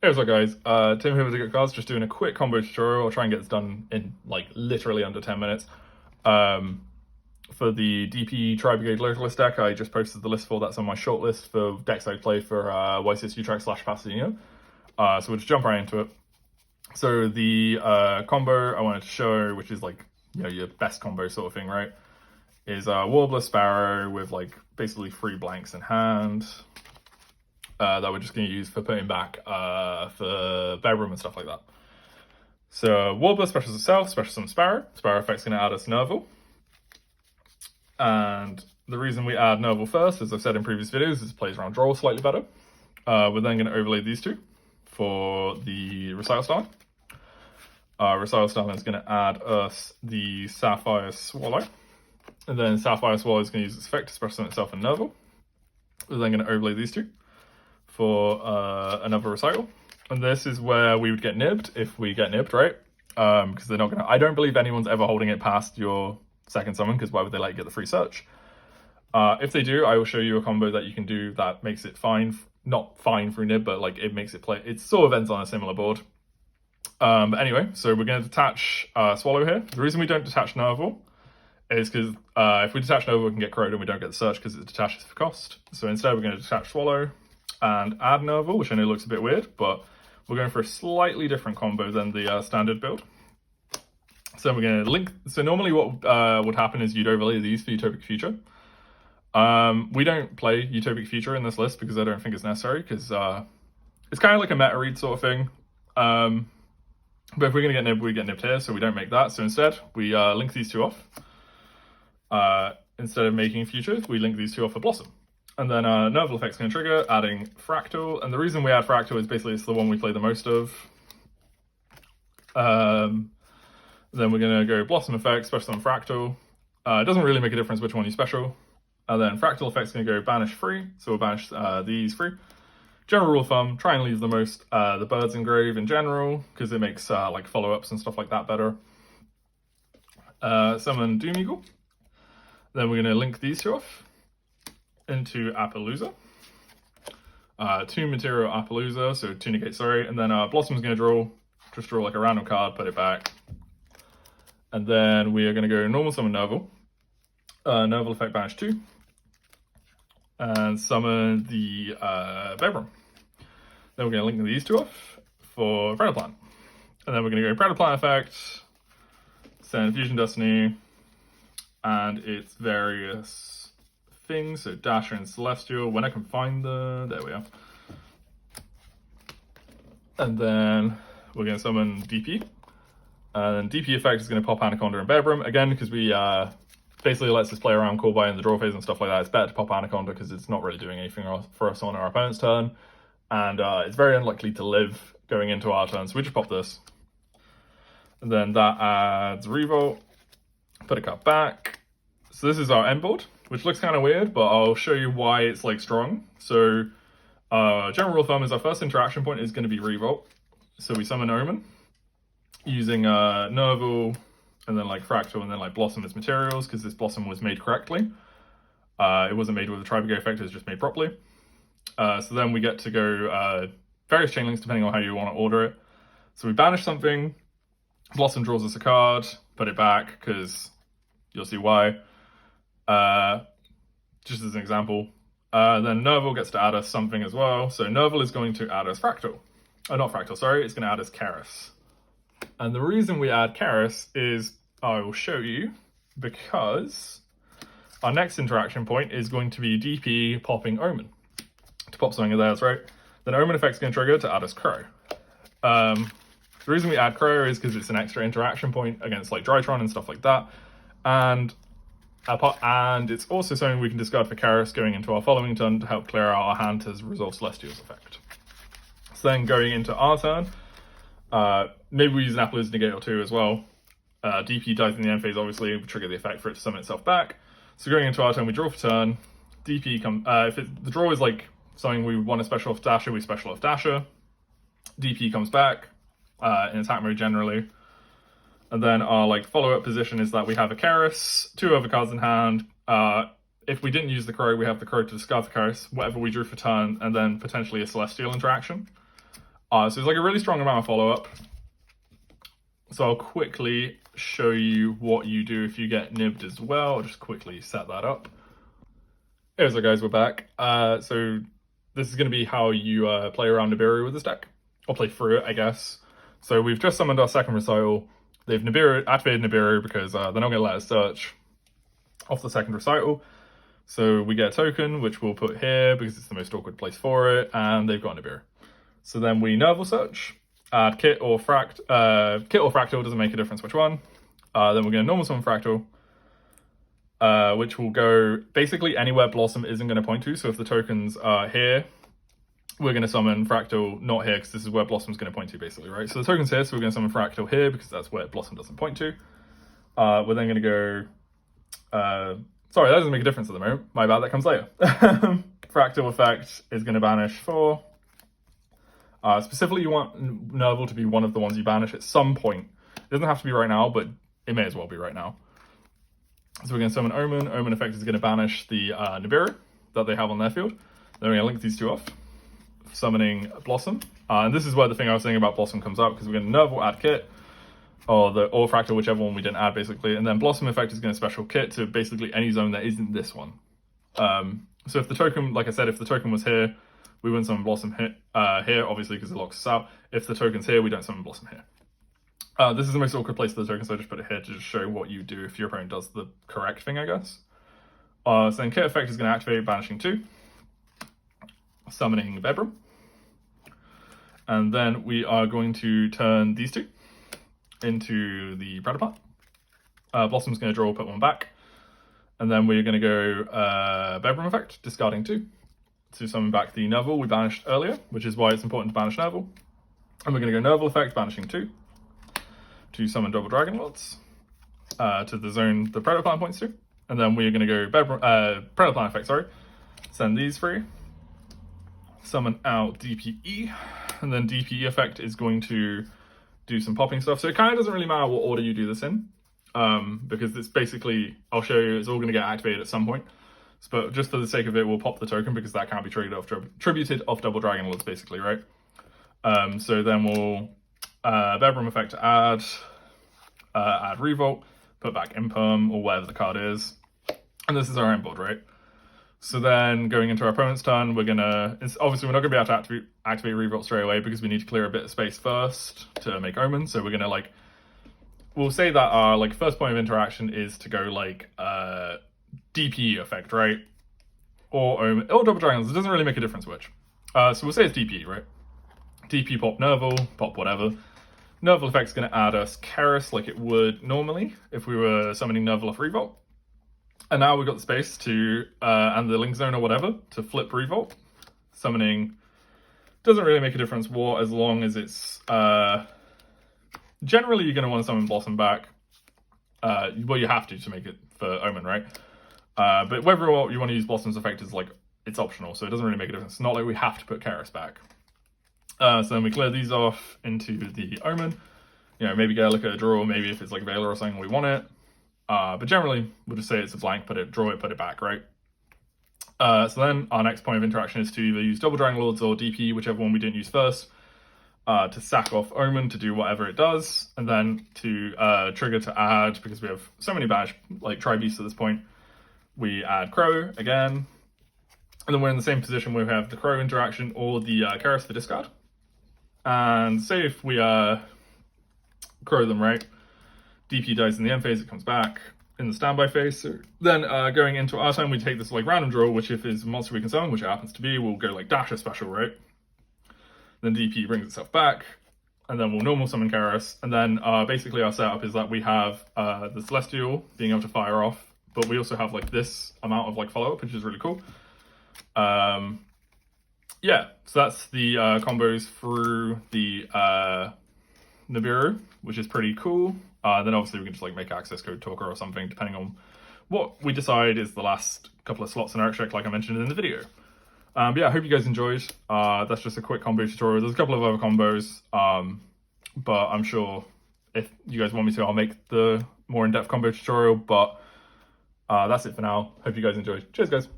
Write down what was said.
Hey, what's up guys, Tim here with the Good Cards, just doing a quick combo tutorial. I'll try and get this done in like literally under 10 minutes. For the DPE Tri-Brigade Lyrilusc deck, I just posted the list for that's on my shortlist for decks I play for YCS Utrecht / Pasadena. So we'll just jump right into it. So the combo I wanted to show, which is like, you know, your best combo sort of thing, right? Is Warbler Sparrow with like basically 3 blanks in hand. That we're just going to use for putting back for bedroom and stuff like that. So Warbler specials itself, special summon Sparrow. Sparrow effect's going to add us Nerval. And the reason we add Nerval first, as I've said in previous videos, is it plays around draw slightly better. We're then going to overlay these two for the Recital Star. Recital Star is going to add us the Sapphire Swallow. And then Sapphire Swallow is going to use its effect to special summon itself and Nerval. We're then going to overlay these two for another Recital. And this is where we would get nibbed if we get nibbed, right? Because they're not going to... I don't believe anyone's ever holding it past your second summon, because why would they let you get the free search? If they do, I will show you a combo that you can do that makes it fine. Not fine through nib, but like it makes it play... It sort of ends on a similar board. But anyway, so we're going to detach Swallow here. The reason we don't detach Nerval is because if we detach Nerval, we can get crowed and we don't get the search because it detaches for cost. So instead, we're going to detach Swallow and add Nerval, which I know looks a bit weird, but we're going for a slightly different combo than the standard build. So we're going to link. So normally what would happen is you'd overlay these for Utopic Future. We don't play Utopic Future in this list because I don't think it's necessary, because it's kind of like a meta read sort of thing. But if we're going to get nibbed, we get nibbed here, so we don't make that. So instead, we link these two off. Instead of making Futures, we link these two off for Blossom. And then Nerval effect's going to trigger, adding Fractal. And the reason we add Fractal is basically it's the one we play the most of. Then we're going to go Blossom effect, special on Fractal. It doesn't really make a difference which one you special. And then Fractal effect's going to go banish 3. So we'll banish these 3. General rule of thumb, try and leave the most the birds engrave in general, because it makes like follow-ups and stuff like that better. Summon Doom Eagle. Then we're going to link these two off into Appaloosa. 2 material Appaloosa, so 2 negate, sorry. And then Blossom's going to just draw like a random card, put it back. And then we are going to go normal summon Nerval. Nerval effect banish 2. And summon the Bedroom. Then we're going to link these two off for Predator Plant. And then we're going to go Predator Plant effect, send Fusion Destiny, and its various things, so Dasher and Celestial, when I can find there we are. And then we're going to summon DP. And DP effect is going to pop Anaconda and Bedroom, again, because we basically lets us play around Call By in the draw phase and stuff like that. It's better to pop Anaconda because it's not really doing anything for us on our opponent's turn. And it's very unlikely to live going into our turn, so we just pop this. And then that adds Revolt, put a card back. So this is our end board, which looks kind of weird, but I'll show you why it's like strong. So general rule of thumb is our first interaction point is going to be Revolt. So we summon Omen using Nerval and then like Fractal and then like Blossom as materials, because this Blossom was made correctly. It wasn't made with a Tri-Brigade effect, it was just made properly. So then we get to go various chain links depending on how you want to order it. So we banish something, Blossom draws us a card, put it back because you'll see why. Just as an example. Then Nerval gets to add us something as well. So Nerval is going to add us Fractal. Oh, not Fractal, sorry. It's going to add us Karis. And the reason we add Karis is, I will show you, because our next interaction point is going to be DP popping Omen. To pop something of theirs, right? Then Omen effect's going to trigger to add us Crow. The reason we add Crow is because it's an extra interaction point against like Drytron and stuff like that. And it's also something we can discard for Karis going into our following turn to help clear out our hand to resolve Celestial's effect. So then going into our turn, maybe we use an Appaloosa negate or 2 as well. DP dies in the end phase, obviously, we trigger the effect for it to summon itself back. So going into our turn, we draw for turn. DP come if the draw is like something we want to special off Dasher, we special off Dasher. DP comes back in attack mode generally. And then our like follow-up position is that we have a Karis, 2 other cards in hand. If we didn't use the Crow, we have the Crow to discard the Karis, whatever we drew for turn, and then potentially a Celestial interaction. So it's like a really strong amount of follow-up. So I'll quickly show you what you do if you get nibbed as well. I'll just quickly set that up. Hey, so guys, we're back. So this is going to be how you play around Nibiru with this deck, or play through it, I guess. So we've just summoned our second recital. They've activated Nibiru because they're not going to let us search off the second recital. So we get a token, which we'll put here because it's the most awkward place for it, and they've got Nibiru. So then we Nerval search, add Kit or Fractal, doesn't make a difference which one. Then we're going to normal summon Fractal, which will go basically anywhere Blossom isn't going to point to. So if the tokens are here, we're going to summon Fractal not here because this is where Blossom's going to point to basically, right? So the token's here, so we're going to summon Fractal here because that's where Blossom doesn't point to. We're then going to go... sorry, that doesn't make a difference at the moment. My bad, that comes later. Fractal effect is going to banish 4. Specifically, you want Nerval to be one of the ones you banish at some point. It doesn't have to be right now, but it may as well be right now. So we're going to summon Omen. Omen effect is going to banish the Nibiru that they have on their field. Then we're going to link these two off. Summoning Blossom. And this is where the thing I was saying about Blossom comes out, because we're going to Nerval, add Kit, or Fractal, whichever one we didn't add, basically. And then Blossom effect is going to special Kit to basically any zone that isn't this one. So if the token, like I said, if the token was here, we wouldn't summon Blossom here, obviously, because it locks us out. If the token's here, we don't summon Blossom here. This is the most awkward place for the token, so I just put it here to just show what you do if your opponent does the correct thing, I guess. So then Kit effect is going to activate banishing 2. Summoning Vebram. And then we are going to turn these two into the Predaplant. Blossom's going to draw, put one back. And then we're going to go Vebram effect, discarding 2. To summon back the Nerval we banished earlier, which is why it's important to banish Nerval. And we're going to go Nerval effect, banishing 2. To summon Double Dragon Lords. To the zone the Predaplant points to. And then we're going to go Predaplant effect, sorry. Send these 3. Summon out DPE, and then DPE effect is going to do some popping stuff. So it kind of doesn't really matter what order you do this in, because it's basically, I'll show you, it's all going to get activated at some point. But just for the sake of it, we'll pop the token because that can't be tributed off Double Dragon Lords, basically, right? So then we'll Vebram effect to add Revolt, put back Imperm or whatever the card is, and this is our end board, right? So then going into our opponent's turn, we're gonna, obviously we're not gonna be able to activate Revolt straight away because we need to clear a bit of space first to make Omen. So we're gonna we'll say that our first point of interaction is to go DPE effect, right? Or Omen, or Double Dragons, it doesn't really make a difference which. So we'll say it's DPE, right? DP pop Nerval, pop whatever. Nerval effect's gonna add us Keris like it would normally if we were summoning Nerval off Revolt. And now we've got the space to, and the link zone or whatever, to flip Revolt. Summoning doesn't really make a difference what, as long as it's, generally you're going to want to summon Blossom back. Well, you have to make it for Omen, right? But whether or not you want to use Blossom's effect is it's optional, so it doesn't really make a difference. It's not like we have to put Keris back. So then we clear these off into the Omen. You know, maybe get a look at a draw, maybe if it's Veiler or something, we want it. But generally, we'll just say it's a blank, draw it, put it back, right? So then our next point of interaction is to either use Double Dragon Lords or DP, whichever one we didn't use first, to sack off Omen to do whatever it does, and then to trigger to add, because we have so many banished, Tri-Beasts at this point, we add Crow again, and then we're in the same position where we have the Crow interaction or the Keris for discard. And say if we Crow them, right? DP dies in the end phase, it comes back in the standby phase. So then going into our turn, we take this random draw, which if it's a monster we can summon, which it happens to be, we'll go Dasher special, right? Then DP brings itself back, and then we'll normal summon Keris. And then basically our setup is that we have the Celestial being able to fire off, but we also have this amount of follow-up, which is really cool. Yeah, so that's the combos through the Nibiru, which is pretty cool. Then obviously we can just make access code talker or something, depending on what we decide is the last couple of slots in our extract, like I mentioned in the video. But yeah, I hope you guys enjoyed. That's just a quick combo tutorial. There's a couple of other combos, but I'm sure if you guys want me to, I'll make the more in-depth combo tutorial. But that's it for now. Hope you guys enjoyed. Cheers, guys.